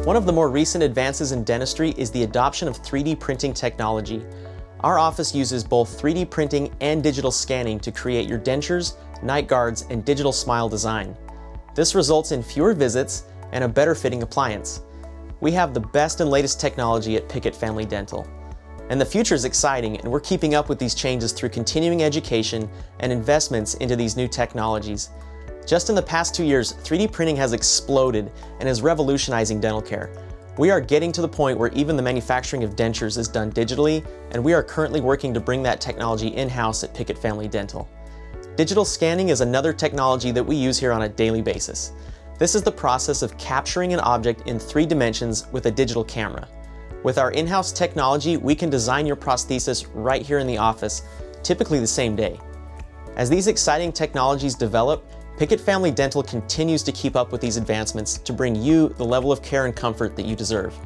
One of the more recent advances in dentistry is the adoption of 3D printing technology. Our office uses both 3D printing and digital scanning to create your dentures, night guards, and digital smile design. This results in fewer visits and a better fitting appliance. We have the best and latest technology at Pickett Family Dental. And the future is exciting, and we're keeping up with these changes through continuing education and investments into these new technologies. Just in the past 2 years, 3D printing has exploded and is revolutionizing dental care. We are getting to the point where even the manufacturing of dentures is done digitally, and we are currently working to bring that technology in-house at Pickett Family Dental. Digital scanning is another technology that we use here on a daily basis. This is the process of capturing an object in 3 dimensions with a digital camera. With our in-house technology, we can design your prosthesis right here in the office, typically the same day. As these exciting technologies develop, Pickett Family Dental continues to keep up with these advancements to bring you the level of care and comfort that you deserve.